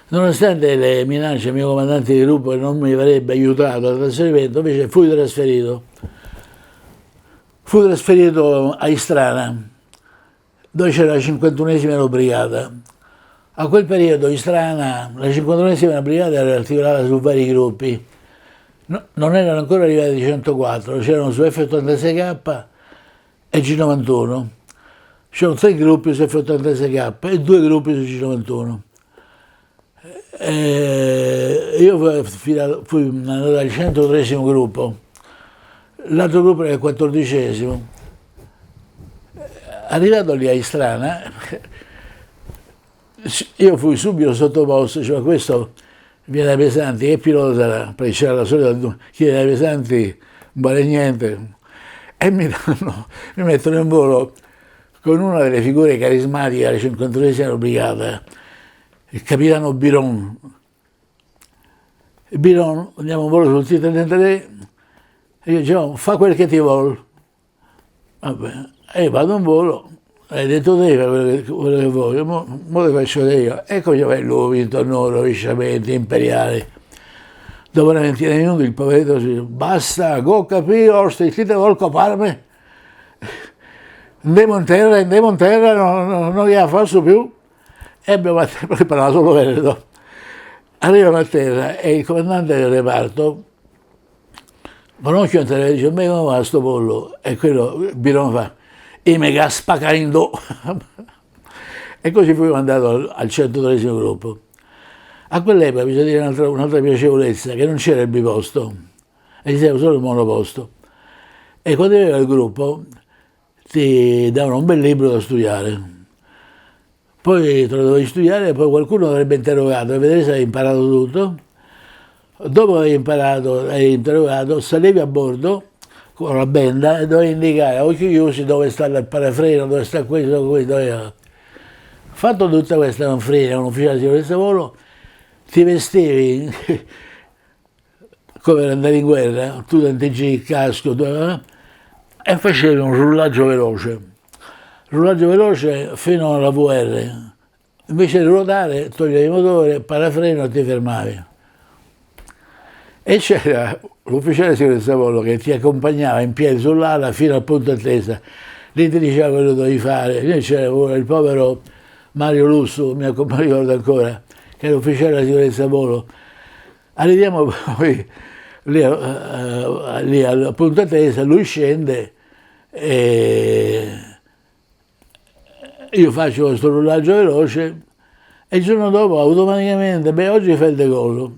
Nonostante le minacce del mio comandante di gruppo che non mi avrebbe aiutato al trasferimento, invece fui trasferito. Fui trasferito a Istrana, dove c'era la 51esima brigata. A quel periodo Istrana, la 51esima brigata era articolata su vari gruppi. No, non erano ancora arrivati i 104, c'erano su F-86K e G91. C'erano 3 gruppi su F-86K e 2 gruppi su G91. Io fui andato al 103esimo gruppo, l'altro gruppo era il 14esimo. Arrivato lì a Istrana, io fui subito sottoposto, cioè questo viene dai pesanti, che pilota sarà? Perché c'era la solita chiede ai pesanti, non vale niente, e mi mettono in volo con una delle figure carismatiche della 53esima brigata, il capitano Biron. Biron, andiamo in volo sul T-33 e io dicevo, fa quel che ti vuol. Vabbè, e io vado in volo, hai detto te quello che voglio, mo lo faccio io. Ecco dove lui ha vinto onore, rovesciamenti imperiali. Dopo una ventina di minuti il poveretto si dice, basta, go capì, orsti, chi te vuol coparmi? Andiamo in terra, non gliela faccio più. E abbiamo preparato solo Veneto. Arrivano a terra e il comandante del reparto, con un occhio in terra, dice, ma come va sto pollo? E quello Biron fa, e me gaspacando. E così fui mandato al 103esimo gruppo. A quell'epoca bisogna dire un'altra piacevolezza, che non c'era il biposto, esisteva solo il monoposto. E quando arrivavi al gruppo ti davano un bel libro da studiare. Poi te lo dovevi studiare e poi qualcuno avrebbe interrogato per vedere se avevi imparato tutto. Dopo che hai interrogato, salivi a bordo con la benda e dovevi indicare a occhi chiusi dove sta il parafreno, dove sta questo, dove... Fatto tutta questa manfrina, un ufficiale di sicurezza volo, ti vestivi come per andare in guerra, tu il casco, e facevi un rullaggio veloce. Rullaggio veloce fino alla VR. Invece di ruotare, toglievi il motore, parafreno e ti fermavi. E c'era l'ufficiale di sicurezza volo che ti accompagnava in piedi sull'ala fino al punto attesa. Lì ti diceva quello che dovevi fare. Lì c'era il povero Mario Lusso, mi ricordo ancora, che era ufficiale della sicurezza volo. Arriviamo poi lì al punto attesa, lui scende e io faccio questo rullaggio veloce e il giorno dopo automaticamente, oggi fai il decollo.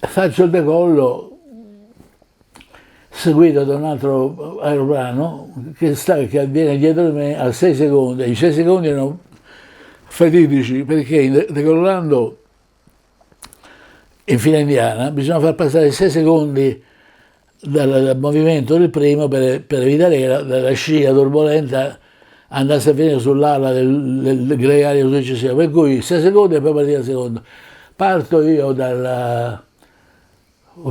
Faccio il decollo seguito da un altro aeroplano che avviene dietro di me a 6 secondi. I 6 secondi erano fatidici perché decollando in fila indiana bisogna far passare 6 secondi dal movimento del primo per evitare che la scia turbolenta andasse a finire sull'ala del gregario successivo. Per cui 6 secondi e poi partire il secondo. Parto io dal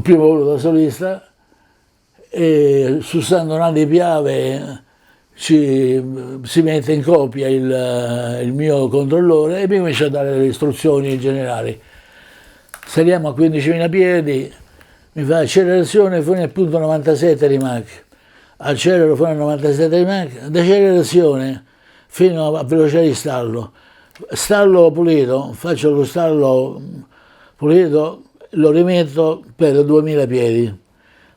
primo volo da solista e su San Donati di Piave si mette in copia il mio controllore e mi comincia a dare le istruzioni generali. Saliamo a 15.000 piedi, mi fa accelerazione fino al punto 97 di Mach, accelero fino al 97 di Mach, decelerazione fino a velocità di stallo pulito, faccio lo stallo pulito, lo rimetto per 2000 piedi,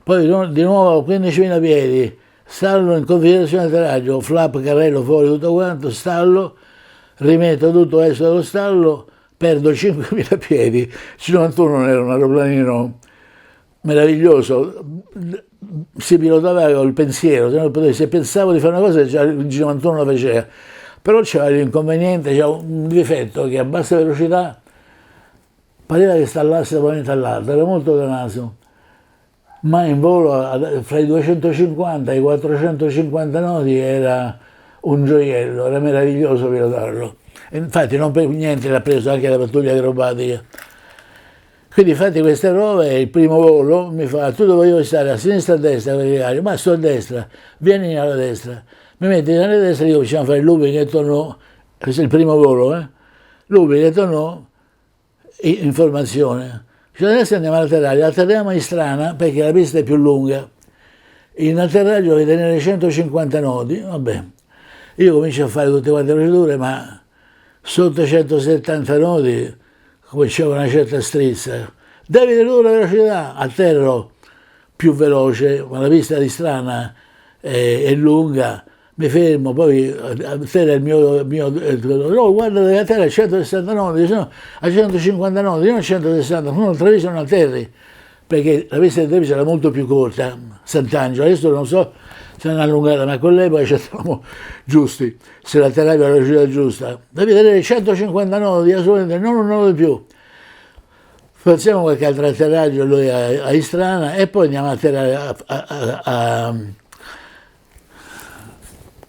poi di nuovo 15.000 piedi, stallo in configurazione atterraggio, flap, carrello fuori, tutto quanto, stallo, rimetto tutto esce dallo stallo, perdo 5.000 piedi. C-91 era un aeroplanino meraviglioso, si pilotava col pensiero, se pensavo di fare una cosa già il G91 lo faceva, però c'era l'inconveniente, c'era un difetto che a bassa velocità pareva che stallasse da un momento all'altro, era molto danaso, ma in volo fra i 250 e i 450 nodi era un gioiello, era meraviglioso pilotarlo. E infatti non per niente l'ha preso anche la pattuglia acrobatica. Quindi fatti queste prove, il primo volo mi fa, tu dovevi stare a sinistra o a destra, ma sto a destra, vieni alla destra. Mi metti nella destra, io facciamo fare il looping e torno, questo è il primo volo, looping e torno, informazione. Cioè adesso andiamo all'atterraggio, atterriamo in strana perché la pista è più lunga. In atterraggio devi tenere 150 nodi, vabbè. Io comincio a fare tutte quante le procedure, ma sotto 170 nodi cominciava una certa strizza. Devi ridurre la velocità, atterro più veloce, ma la pista di strana è lunga, mi fermo, poi atterra il mio no, guarda, devi atterrare a 160 nodi, no, a 150 nodi, non a 160, non Treviso non atterri, perché la pista di Treviso era molto più corta, Sant'Angelo, adesso non so se l'hanno allungata, ma con l'epoca ci eravamo giusti, se l'atterravi alla velocità giusta, devi tenere 150 nodi, assolutamente, non un nodo di più. Facciamo qualche altro atterraggio lui a Istrana e poi andiamo a atterrare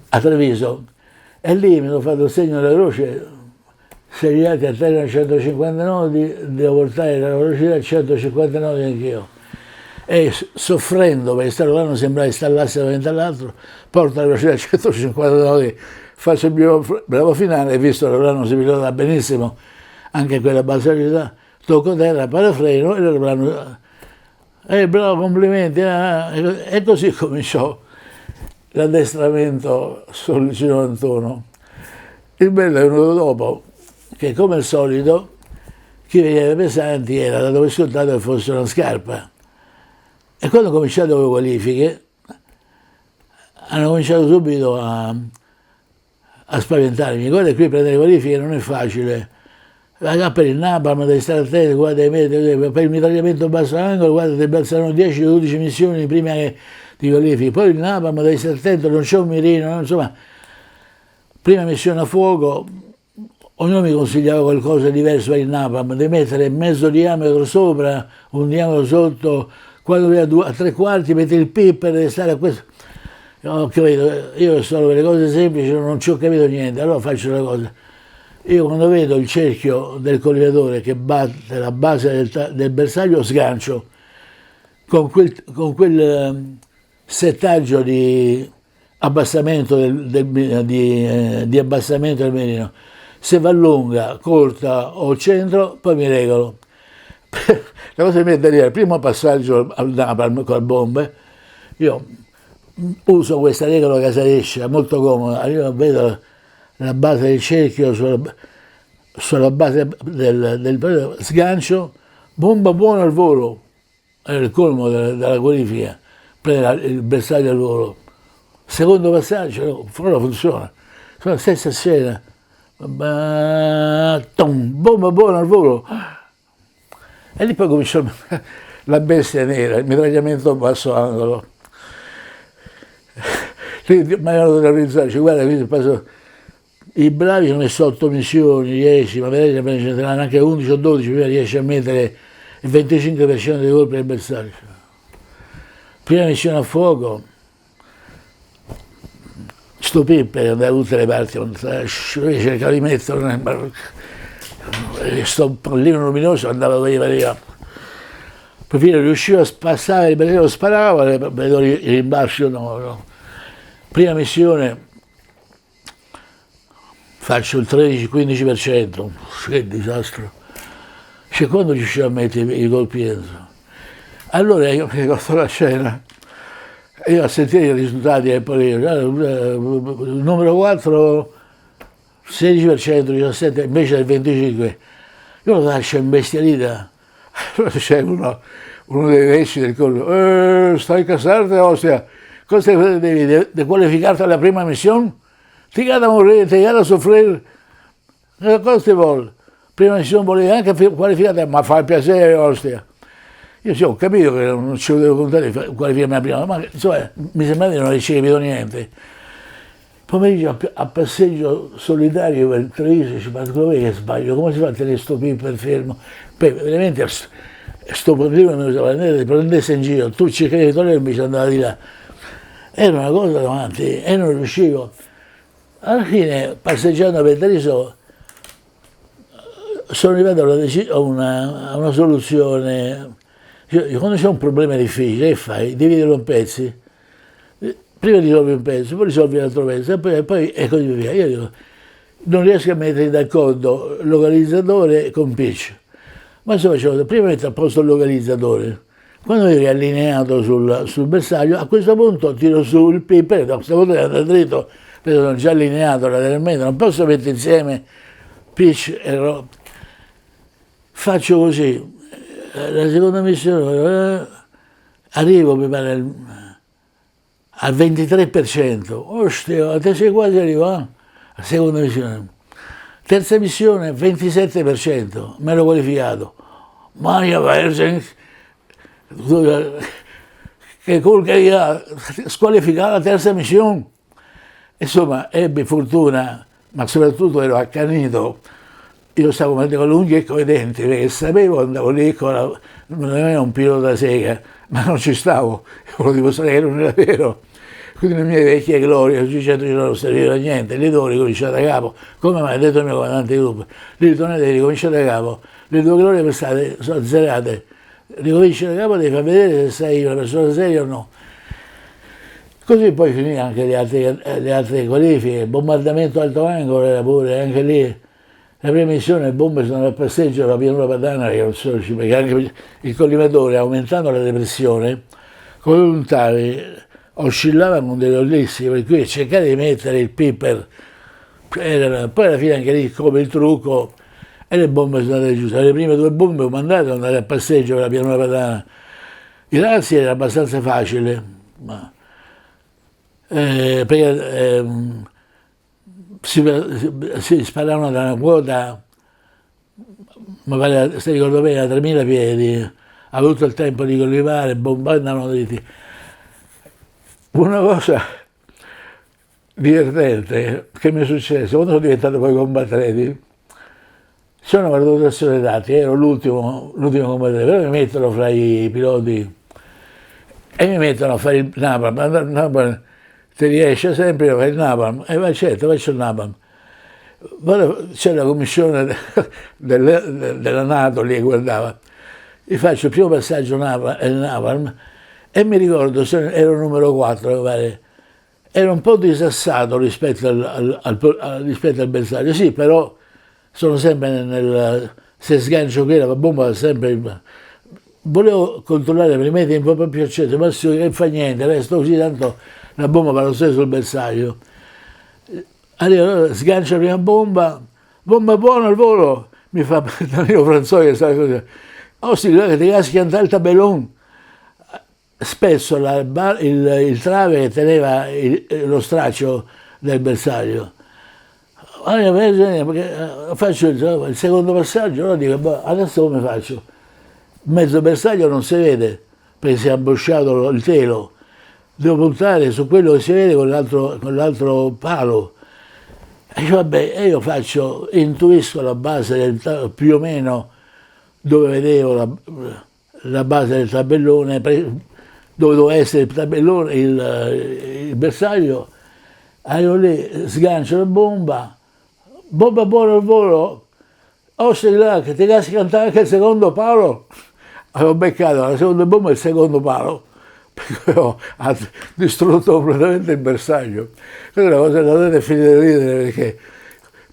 a Treviso. E lì mi hanno fatto il segno della croce, se gli altri atterrano a 150 nodi, devo portare la velocità a 150 nodi anch'io. E soffrendo, perché stare là non sembrava installasse da un momento all'altro, porto la velocità a 150 nodi, faccio il mio bravo finale, e visto che l'aeroplano si pilota benissimo, anche quella a bassa velocità, tocco terra, parafreno e l'aeroplano, bravo, complimenti, e così cominciò l'addestramento sul Gino Antuono. Il bello è venuto dopo, che come al solito chi veniva dai pesanti era da dove scontato che fosse una scarpa. E quando ho cominciato le qualifiche, hanno cominciato subito a spaventarmi. Guarda, qui prendere le qualifiche non è facile. Per il Napalm devi stare attento, guarda, per il mitragliamento a basso angolo, guarda, ti balzano 10-12 missioni prima che ti qualifichi. Poi il Napalm devi stare attento, non c'è un mirino, insomma. Prima missione a fuoco, ognuno mi consigliava qualcosa di diverso per il Napalm, di mettere mezzo diametro sopra, un diametro sotto, quando vai a 3/4 metti il pipper, devi stare a questo. Ho capito, io solo per le cose semplici non ci ho capito niente, allora faccio le cose. Io quando vedo il cerchio del collivatore che batte la base del bersaglio sgancio con quel settaggio di abbassamento di abbassamento del mirino. Se va lunga, corta o centro, poi mi regolo. La cosa che mi è da dire, il primo passaggio al Napalm con le bombe, io uso questa regola casarescia, molto comoda, io vedo la base del cerchio sulla base del sgancio, bomba buona al volo, è il colmo della qualifica, prende il bersaglio al volo. Secondo passaggio, no, funziona, la stessa scena, bomba buona al volo. E lì poi cominciò la bestia nera, il mitragliamento a basso angolo. Mi avevano terrorizzato, dice, guarda, i bravi hanno messo 8 missioni, 10, ma vedete, ce ne hanno anche 11 o 12, prima riesce a mettere il 25% dei colpi del bersaglio. Prima missione a fuoco, sto Pipper andava da tutte le parti, cercava di mettere, sto pallino luminoso andava da via. Per fine riuscivo a spassare, il bersaglio sparava, vedo il rimbalzo, no. Prima missione faccio il 13-15%, che disastro. Cioè, quando riuscivo a mettere i colpi dentro? Allora io mi ricordo la scena, io a sentire i risultati del il numero 4, 16%, 17%, invece del 25%. Io lo faccio imbestialita. Allora c'è uno dei vecchi del collo, stai casarte, ostia, cosa devi qualificarti alla prima missione? Ti cade a morire, ti cade a soffrire, cosa ti vuole? Prima missione volevi anche qualificare, ma fa il piacere, ostia. Io sì, ho capito che non ci devo contare di qualificarmi la prima, ma insomma, mi sembra di non aver capito niente. Pomeriggio a passeggio solitario per Treviso, dice, ma dove che sbaglio? Come si fa a tenere sto Pipper fermo? Poi veramente sto continuo mi usava ti prendesse in giro, tu cercavi di togliere invece andava di là. Era una cosa davanti e non riuscivo. Alla fine, passeggiando per Treviso, sono arrivato a una soluzione. Quando c'è un problema difficile, che fai? Dividerlo in pezzi. Prima risolvi un pezzo, poi risolvi l'altro pezzo, e poi così via. Io dico, non riesco a mettere d'accordo localizzatore con pitch. Ma insomma, prima metto a posto il localizzatore. Quando eri allineato sul bersaglio, a questo punto tiro su il piper, a questo punto andare dritto, perché sono già allineato lateralmente, non posso mettere insieme pitch e roll. Faccio così, la seconda missione, arrivo mi pare al 23%, ostia, te sei quasi arrivato, la seconda missione. Terza missione, 27%, me l'ho qualificato. Maria Vergen, che colga squalificata la terza missione. Insomma, ebbi fortuna, ma soprattutto ero accanito. Io stavo con le unghie e con i denti, perché sapevo, andavo lì non era un pilota da sega, ma non ci stavo, volevo dimostrare che non era vero. Quindi le mie vecchie glorie, così certo che non serviva a niente, lì devo ricominciare da capo, come mi ha detto il mio comandante di gruppo, lì ritornate e ricominciare da capo, le tue glorie passate sono azzerate, ricominci da capo, devi far vedere se sei una persona seria o no. Così poi finì anche le altre qualifiche, bombardamento alto angolo era pure, anche lì, la prima missione le bombe sono a passeggio alla pianura padana, che non so, perché anche il collimatore, aumentando la depressione, con i volontari oscillavano con delle ollissime, per cui cercare di mettere il piper, poi alla fine anche lì come il trucco, e le bombe sono andate giuste. Le prime due bombe mandate sono andate a passeggio per la pianura padana. I razzi era abbastanza facile, ma, perché si sparavano da una quota, se ricordo bene, a 3.000 piedi, ha avuto il tempo di collivare, andavano dritti. Una cosa divertente che mi è successo quando sono diventato poi combattenti, c'è una valutazione dati, ero l'ultimo combattente, però mi mettono fra i piloti e mi mettono a fare il napalm, ti riesce sempre a fare il napalm, e va certo, faccio il napalm. C'è la commissione della NATO lì che guardava, gli faccio il primo passaggio napalm e mi ricordo, ero numero 4, ero un po' disassato rispetto al bersaglio, sì, però sono sempre se sgancio qui la bomba va sempre. Volevo controllare per i metri un po' più acceso, ma che fa niente, resto così, tanto la bomba va lo stesso sul bersaglio. Allora sgancio la prima bomba buona al volo, mi fa Danilo Franzoi che sa così. Oh sì, che ti caschi andare il tabellone. Spesso il trave teneva lo straccio del bersaglio. Allora, faccio il secondo passaggio, allora dico, adesso come faccio? Mezzo bersaglio non si vede perché si è ambosciato il telo, devo puntare su quello che si vede con l'altro palo. E io intuisco la base più o meno dove vedevo la base del tabellone, dove doveva essere il tabellone, il bersaglio. Arrivo lì, sgancio la bomba buona al volo, sei là che ti caschi cantare anche il secondo palo. Avevo beccato la seconda bomba e il secondo palo, perché ho distrutto completamente il bersaglio. Questa è una cosa che non dovete finire di ridere,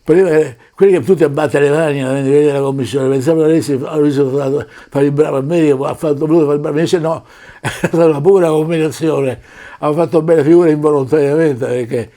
perché quelli che tutti a battere le mani nella vedere la commissione pensavano che avessero fare il bravo, a me ha voluto fare il bravo, invece no, è stata una pura combinazione, avevo fatto bene figura involontariamente, perché